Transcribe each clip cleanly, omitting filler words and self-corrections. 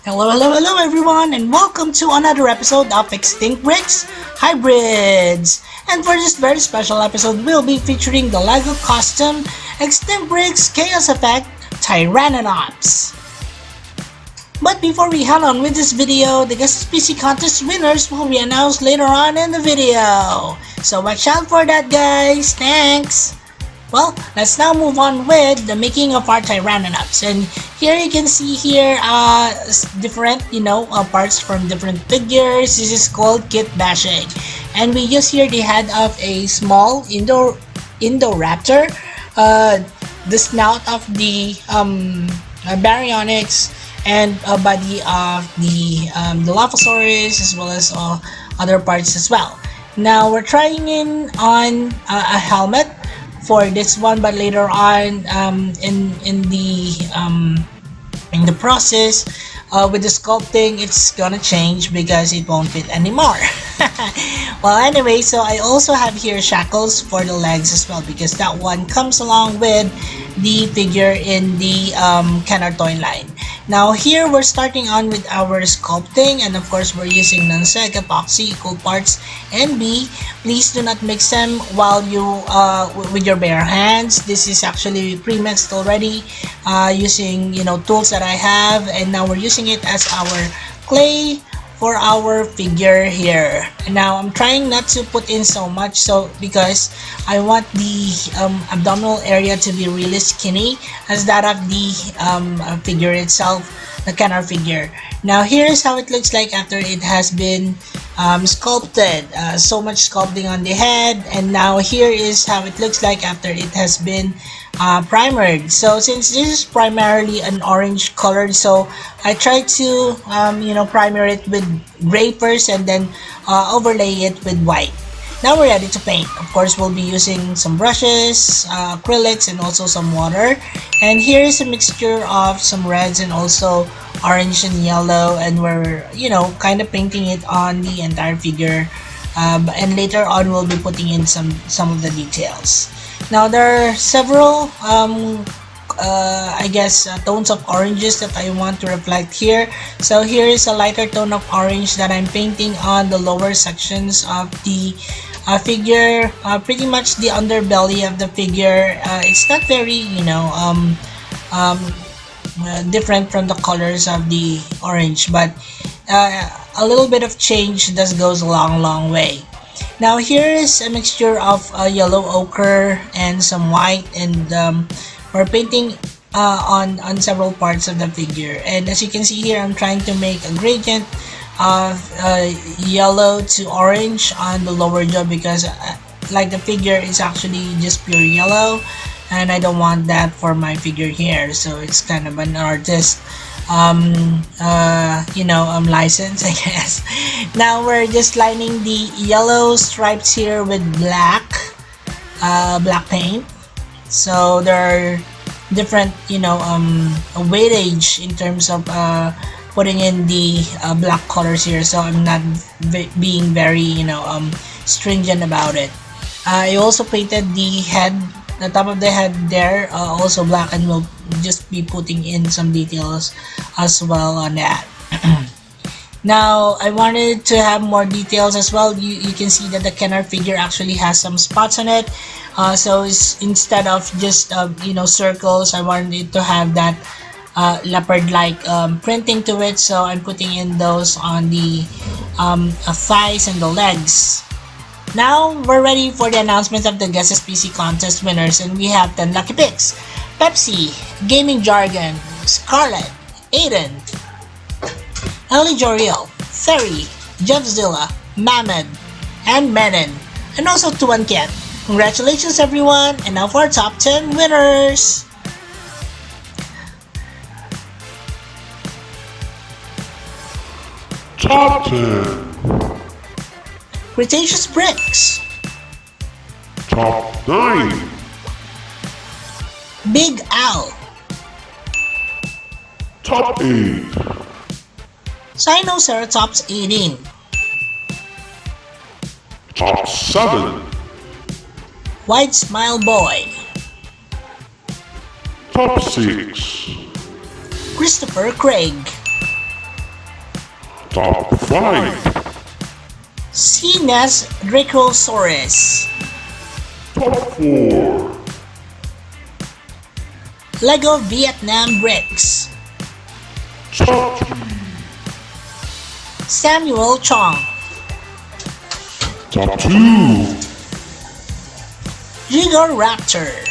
Hello everyone, and welcome to another episode of Extinct Bricks Hybrids. And for this very special episode, we'll be featuring the LYKA custom Extinct Bricks Chaos Effect Tyrannonops. But before we head on with this video, the guest species contest winners will be announced later on in the video. So watch out for that, guys. Thanks! Well, let's now move on with the making of our Tyrannonops. And here you can see here different, parts from different figures. This is called kit bashing. And we use here the head of a small Indoraptor, the snout of the Baryonyx, and body of the Dilophosaurus, as well as other parts as well. Now we're trying in on a helmet for this one, but later on in the process with the sculpting, it's gonna change because it won't fit anymore. Well, anyway, so I also have here shackles for the legs as well, because that one comes along with the figure in the Kenner toy line. Now here we're starting on with our sculpting, and of course we're using non-seg epoxy equal parts NB. Please do not mix them while you with your bare hands. This is actually pre-mixed already using tools that I have, and now we're using it as our clay for our figure here. And now I'm trying not to put in so much, because I want the abdominal area to be really skinny as that of the figure itself, the Kenner figure. Now here's how it looks like after it has been sculpted. So much sculpting on the head, and now here is how it looks like after it has been primered. So since this is primarily an orange colored, so I try to primer it with gray first and then overlay it with white. Now we're ready to paint. Of course, we'll be using some brushes, acrylics, and also some water. And here is a mixture of some reds and also orange and yellow, and we're kind of painting it on the entire figure. And later on, we'll be putting in some of the details. Now there are several tones of oranges that I want to reflect here. So here is a lighter tone of orange that I'm painting on the lower sections of the figure, pretty much the underbelly of the figure. It's not very different from the colors of the orange, but a little bit of change just goes a long way. Now here is a mixture of yellow ochre and some white, and we're painting on several parts of the figure. And as you can see here, I'm trying to make a gradient of yellow to orange on the lower jaw, because like the figure is actually just pure yellow, and I don't want that for my figure here. So it's kind of an artist license, I guess. Now we're just lining the yellow stripes here with black paint. So there are different weightage in terms of putting in the black colors here, so I'm not being very stringent about it. I also painted the head, the top of the head there, also black, and we'll just be putting in some details as well on that. Now I wanted to have more details as well. You can see that the Kenner figure actually has some spots on it. So instead of just circles, I wanted it to have that leopard-like printing to it. So I'm putting in those on the thighs and the legs. Now we're ready for the announcement of the guest species contest winners, and we have 10 lucky picks: Pepsi, Gaming Jargon, Scarlet, Aiden, Ellie Joriel, Ferry, Jeffzilla, Mamad, and Menon, and also Tuan Ken. Congratulations everyone, and now for our top 10 winners. Top 10. Cretaceous Bricks, Top 9. Big Al, Top 8. Sinoceratops 18, Top 7. White Smile Boy, Top 6. Christopher Craig, Top 5. CNES Dracosaurus. Top 4. Lego Vietnam Bricks. Top 3. Samuel Chong. Top 2. Gigoraptor.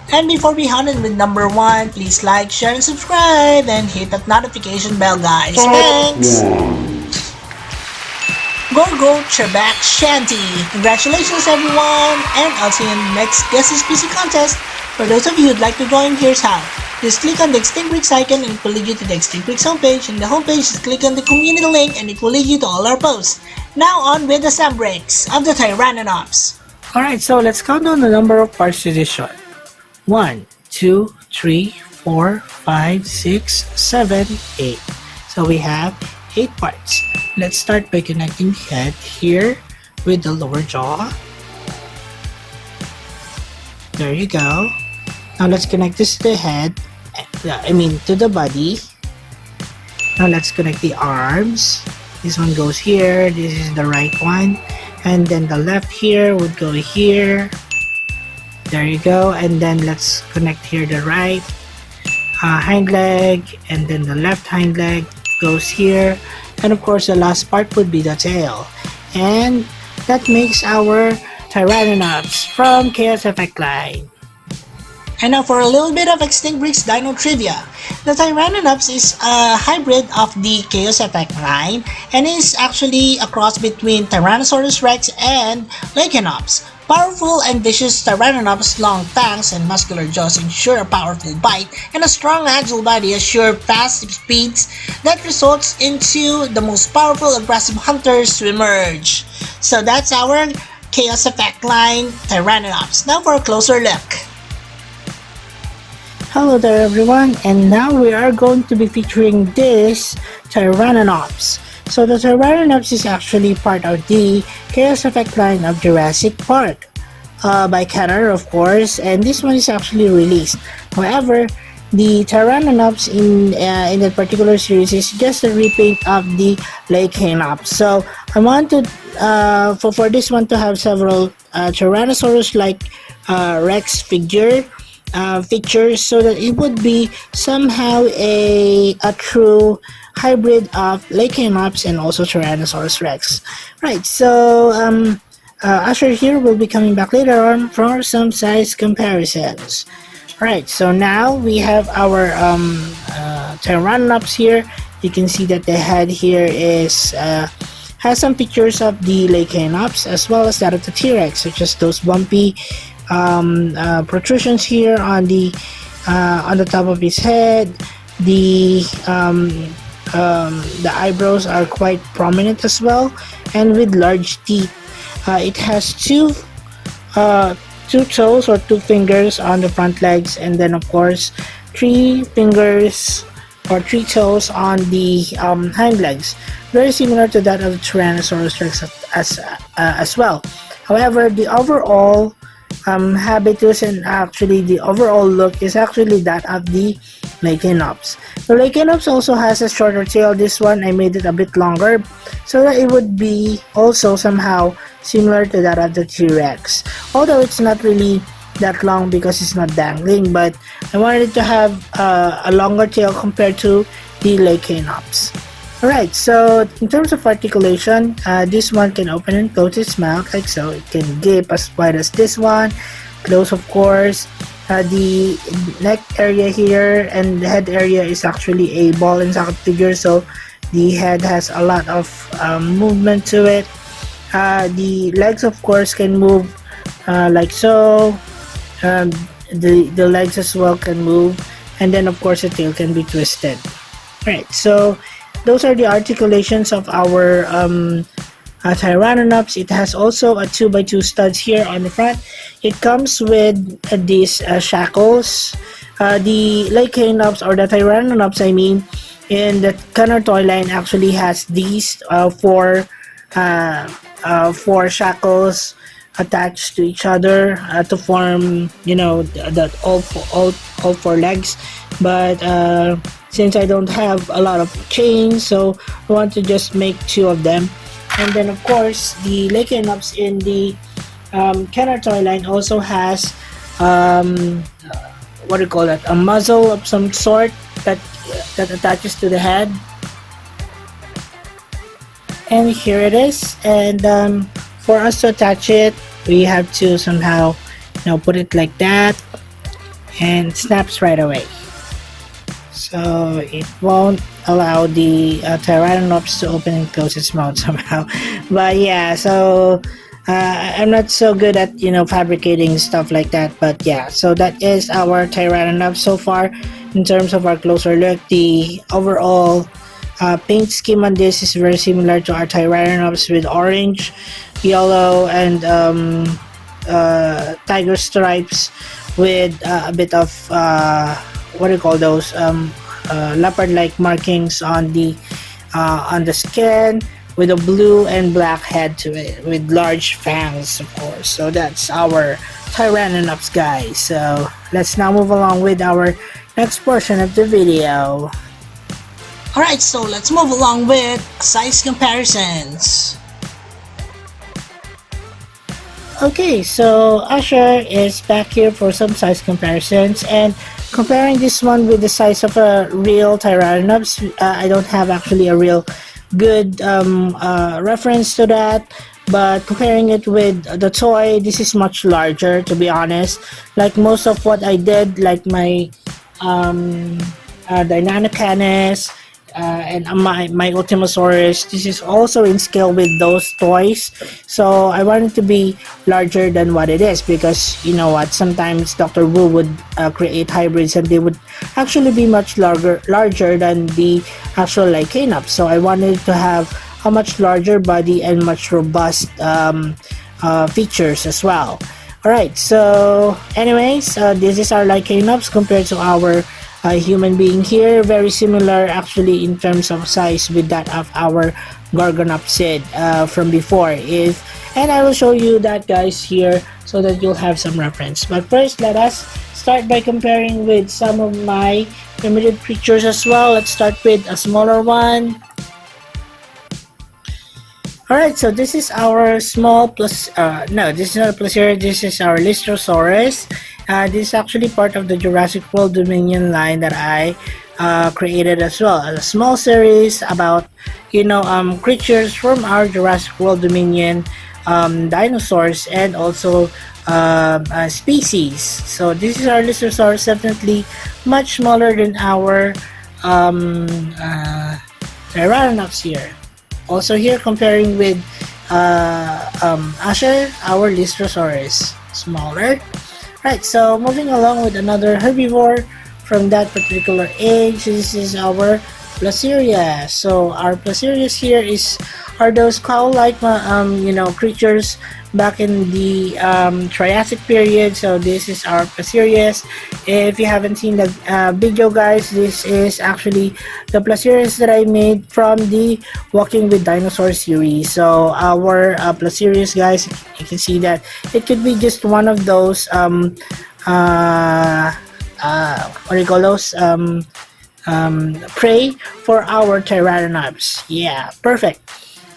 And before we head in with number 1, please like, share, and subscribe, and hit that notification bell, guys. Top Thanks! 1. Gorgo Trebek Shanty. Congratulations, everyone! And I'll see you in the next Guess the Species contest. For those of you who'd like to join, here's how. Just click on the Extinct Bricks icon and it will lead you to the Extinct Bricks homepage. In the homepage, just click on the community link and it will lead you to all our posts. Now on with the sand bricks of the Tyrannonops. Alright, so let's count down the number of parts to this shot. 1, 2, 3, 4, 5, 6, 7, 8. So we have 8 parts. Let's start by connecting the head here with the lower jaw. There you go. Now let's connect this to the head, to the body. Now let's connect the arms. This one goes here, this is the right one. And then the left here would go here. There you go. And then let's connect here the right hind leg, and then the left hind leg goes here. And of course the last part would be the tail. And that makes our Tyrannonops from Chaos Effect line. And now for a little bit of Extinct Bricks Dino Trivia. The Tyrannonops is a hybrid of the Chaos Effect line and is actually a cross between Tyrannosaurus Rex and LYKA. Powerful and vicious Tyrannonops' long fangs and muscular jaws ensure a powerful bite, and a strong agile body assure fast speeds that results into the most powerful aggressive hunters to emerge. So that's our Chaos Effect line Tyrannonops. Now for a closer look. Hello there everyone, and now we are going to be featuring this Tyrannonops. So the Tyrannonops is actually part of the Chaos Effect line of Jurassic Park by Kenner, of course, and this one is actually released. However, the Tyrannonops in that particular series is just a repaint of the LYKA. So I wanted for this one to have several Tyrannosaurus Rex features, so that it would be somehow a true hybrid of LYKA and also Tyrannosaurus Rex. Right, so Usher here will be coming back later on for some size comparisons. Right, so now we have our Tyrannonops here. You can see that the head here is has some pictures of the LYKA as well as that of the T-Rex, such as those bumpy protrusions here on the top of his head. The eyebrows are quite prominent as well, and with large teeth. It has two toes or 2 fingers on the front legs, and then of course 3 fingers or 3 toes on the hind legs, very similar to that of the Tyrannosaurus Rex as well. However, the overall habitus and actually the overall look is actually that of the LYKA. The LYKA also has a shorter tail. This one I made it a bit longer so that it would be also somehow similar to that of the T-Rex, although it's not really that long because it's not dangling, but I wanted to have a longer tail compared to the LYKA. Alright, so in terms of articulation, this one can open and close its mouth like so. It can gape as wide as this one, close of course. The neck area here and the head area is actually a ball and socket figure, so the head has a lot of movement to it. The legs of course can move like so. The legs as well can move, and then of course the tail can be twisted. Right, so those are the articulations of our Tyrannonops. It has also a 2x2 studs here on the front. It comes with these shackles. The LYKA or the Tyrannonops, I mean, in the Kenner toy line actually has these four shackles attached to each other to form, that all four legs. But since I don't have a lot of chains, so I want to just make two of them. And then of course the LYKA in the Kenner toy line also has what do you call that, a muzzle of some sort that attaches to the head. And here it is. And for us to attach it, we have to somehow put it like that, and it snaps right away, so it won't allow the Tyrannonops to open and close its mouth somehow. But yeah, so I'm not so good at fabricating stuff like that. But yeah, so that is our Tyrannonops so far. In terms of our closer look, the overall paint scheme on this is very similar to our Tyrannonops, with orange, yellow, and tiger stripes, with a bit of what do you call those, leopard-like markings on the skin, with a blue and black head to it, with large fangs, of course. So that's our Tyrannonops, guys. So let's now move along with our next portion of the video. Alright, so let's move along with size comparisons. Okay, so Usher is back here for some size comparisons, and comparing this one with the size of a real Tyrannonops. I don't have actually a real good reference to that, but comparing it with the toy, this is much larger, to be honest. Like most of what I did, like my Deinonychus and my Ultimosaurus, this is also in scale with those toys. So I want it to be larger than what it is, because you know what, sometimes Dr. Wu would create hybrids and they would actually be much larger than the actual LYKA. So I wanted to have a much larger body and much robust features as well. Alright, so anyways, this is our LYKA compared to our human being here. Very similar actually in terms of size with that of our Gorgonopsid from before. And I will show you that, guys, here, so that you'll have some reference. But first, let us start by comparing with some of my primitive creatures as well. Let's start with a smaller one. Alright, so this is our small this is not a Placera, this is our Lystrosaurus. This is actually part of the Jurassic World Dominion line that I created as well. A small series about, creatures from our Jurassic World Dominion dinosaurs, and also species. So this is our Lystrosaurus, definitely much smaller than our Tyrannonops here. Also here, comparing with Usher, our Lystrosaurus, smaller. Right, so moving along with another herbivore from that particular age, this is our Placerias. So our Placerias here are those cow-like creatures back in the Triassic period. So this is our Placerias. If you haven't seen the video, guys, this is actually the Placerias that I made from the Walking with Dinosaur series. So our Placerias, guys, you can see that it could be just one of those what do you call those, prey for our Tyrannonops. Yeah, perfect.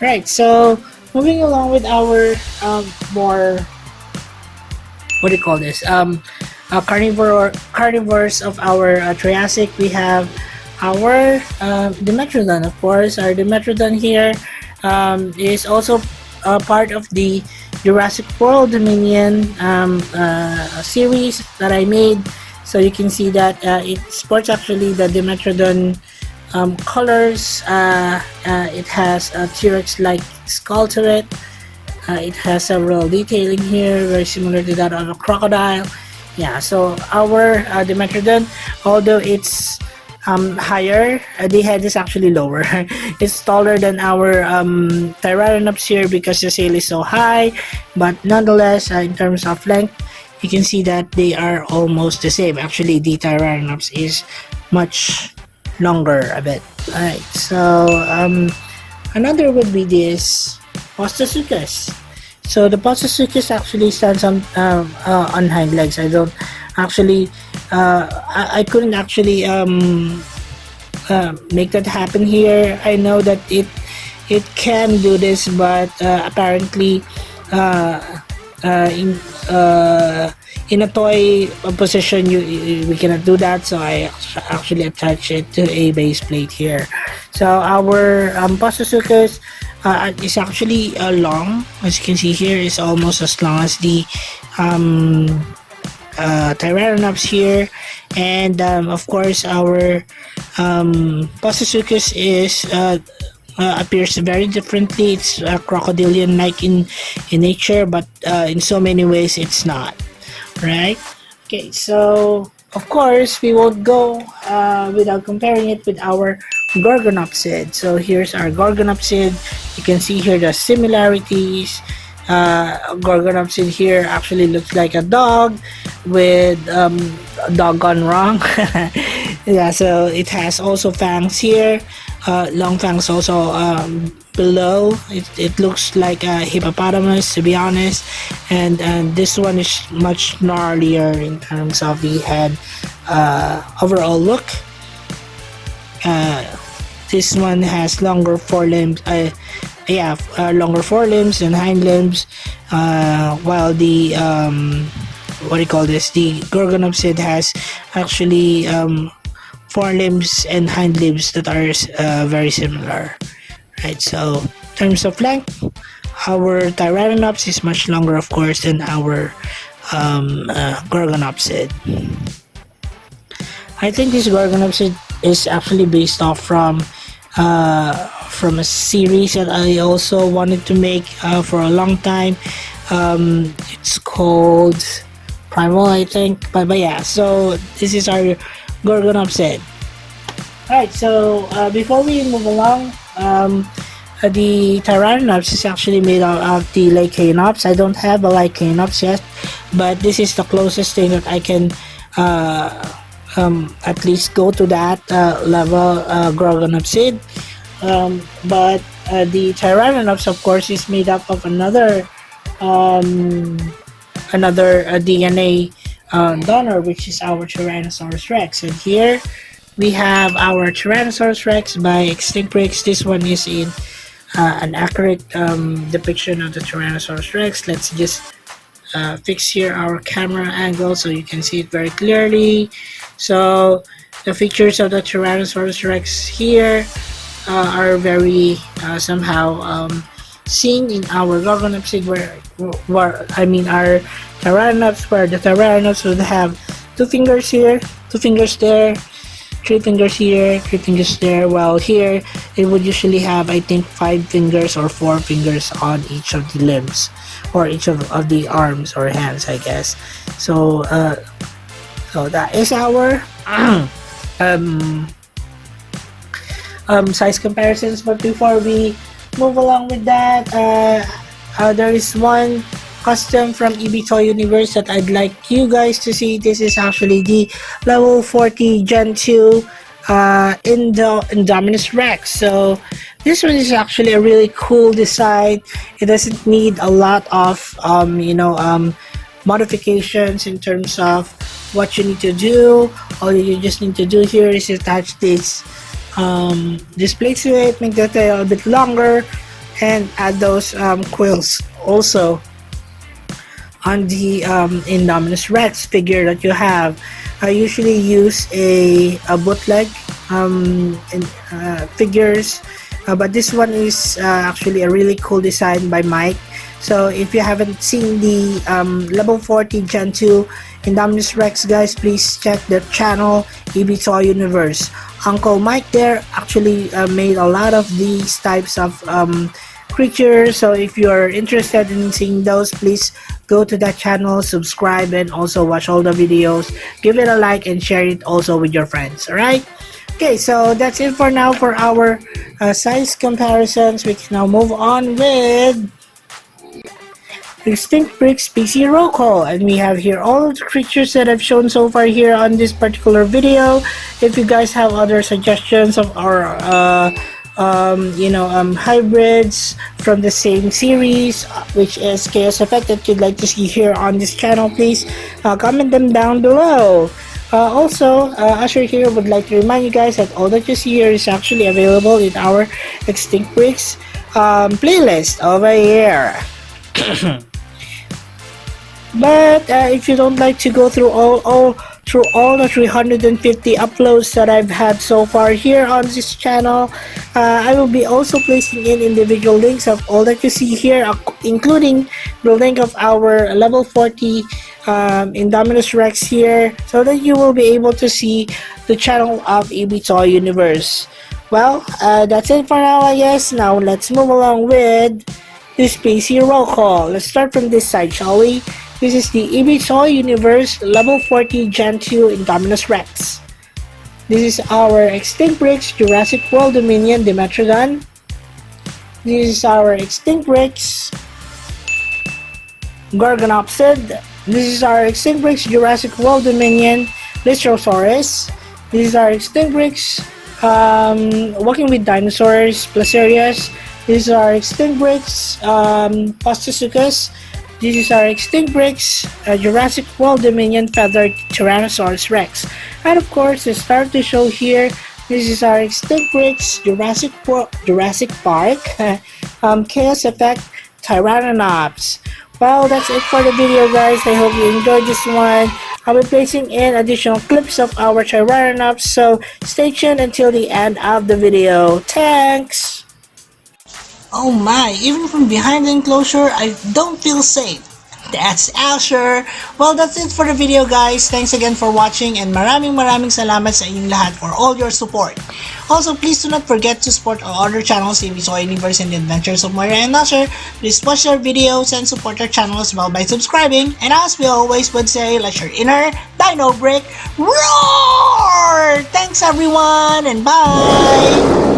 Right, so moving along with our more, what do you call this, carnivores of our Triassic, we have our Dimetrodon. Of course, our Dimetrodon here is also part of the Jurassic World Dominion series that I made. So you can see that it sports actually the Dimetrodon colors. It has a T-Rex-like skull to it. It has several detailing here, very similar to that of a crocodile. Yeah, so our Dimetrodon, although it's higher, the head is actually lower. It's taller than our Tyrannonops here because the sail is so high, but nonetheless, in terms of length, you can see that they are almost the same. Actually, the Tyrannonops is much longer a bit. Alright, so another would be this Osteosuchus. So the Pososuchus actually stands on hind legs. I don't actually, I couldn't actually make that happen here. I know that it can do this, but apparently in in a toy position we cannot do that, so I actually attach it to a base plate here. So our Pososuchus is actually long. As you can see here, is almost as long as the Tyrannonops here, and of course our Pososuchus is appears very differently. It's crocodilian like in nature, but in so many ways it's not, right? Okay, so of course we won't go without comparing it with our Gorgonopsid. So here's our Gorgonopsid. You can see here the similarities. Gorgonopsid here actually looks like a dog with a dog gone wrong. Yeah, so it has also fangs here, long fangs also below. It looks like a hippopotamus, to be honest, and this one is much gnarlier in terms of the head overall look. This one has longer forelimbs. Longer forelimbs and hind limbs, while the what do you call this? The Gorgonopsid has actually forelimbs and hind limbs that are very similar, right? So in terms of length, our Tyrannonops is much longer, of course, than our Gorgonopsid. I think this Gorgonopsid is actually based off from a series that I also wanted to make for a long time. It's called Primal, I think, but yeah. So this is our Gorgonopsid. Alright, so before we move along, the Tyrannonops is actually made out of the LYKA. I don't have a LYKA yet, but this is the closest thing that I can at least go to that level Gorgonopsid. But the Tyrannonops, of course, is made up of another DNA donor, which is our Tyrannosaurus Rex. And here we have our Tyrannosaurus Rex by Extinct Bricks. This one is in an accurate depiction of the Tyrannosaurus Rex. Let's just fix here our camera angle so you can see it very clearly. So the features of the Tyrannosaurus Rex here are very somehow seen in our Gorgonopsid, where our Tyrannonops, where the Tyrannonops would have 2 fingers here, 2 fingers there, 3 fingers here, 3 fingers there, while here it would usually have, I think, 5 fingers or 4 fingers on each of the limbs, or each of the arms or hands, I guess. So so that is our size comparisons. But before we move along with that, there is one custom from EB Toy Universe that I'd like you guys to see. This is actually the level 40 Gen 2 Indominus Rex. So this one is actually a really cool design. It doesn't need a lot of modifications in terms of what you need to do. All you just need to do here is attach this plates to it, make the tail a bit longer, and add those quills also on the Indominus Rex figure that you have. I usually use a bootleg figures, but this one is actually a really cool design by Mike. So if you haven't seen the level 40 Gen 2 Indominus Rex, guys, please check the channel EB Toy Universe. Uncle Mike there actually made a lot of these types of creatures. So if you're interested in seeing those, please go to that channel, subscribe, and also watch all the videos. Give it a like and share it also with your friends. Alright? Okay, so that's it for now for our size comparisons. We can now move on with Extinct Bricks SPECIE roll call, and we have here all of the creatures that I've shown so far here on this particular video. If you guys have other suggestions of our hybrids from the same series, which is Chaos Effect, that you'd like to see here on this channel, please comment them down below. Also, Usher here would like to remind you guys that all that you see here is actually available in our Extinct Bricks playlist over here. But if you don't like to go through all the 350 uploads that I've had so far here on this channel, I will be also placing in individual links of all that you see here, including the link of our level 40 Indominus Rex here, so that you will be able to see the channel of EB Toy Universe. Well, that's it for now, I guess. Now let's move along with the SPECIE roll call. Let's start from this side, shall we? This is the EB Toy Universe level 40 Gen 2 Indominus Rex. This is our Extinct Bricks Jurassic World Dominion Dimetrodon. This is our Extinct Bricks Gorgonopsid. This is our Extinct Bricks Jurassic World Dominion Lystrosaurus. This is our Extinct Bricks Walking with Dinosaurs Placerias. This is our Extinct Bricks Postosuchus. This is our Extinct Bricks Jurassic World Dominion Feathered Tyrannosaurus Rex. And of course, to start the show here, this is our Extinct Bricks Jurassic Park Chaos Effect Tyrannonops. Well, that's it for the video, guys. I hope you enjoyed this one. I'll be placing in additional clips of our Tyrannonops, so stay tuned until the end of the video. Thanks! Oh my, even from behind the enclosure, I don't feel safe. That's Asher. Well, that's it for the video, guys. Thanks again for watching, and maraming salamat sa inyong lahat for all your support. Also, please do not forget to support our other channels, EB Toy Universe and the Adventures of Moira and Asher. Please watch our videos and support our channel as well by subscribing. And as we always would say, let your inner dino brick roar! Thanks everyone, and bye!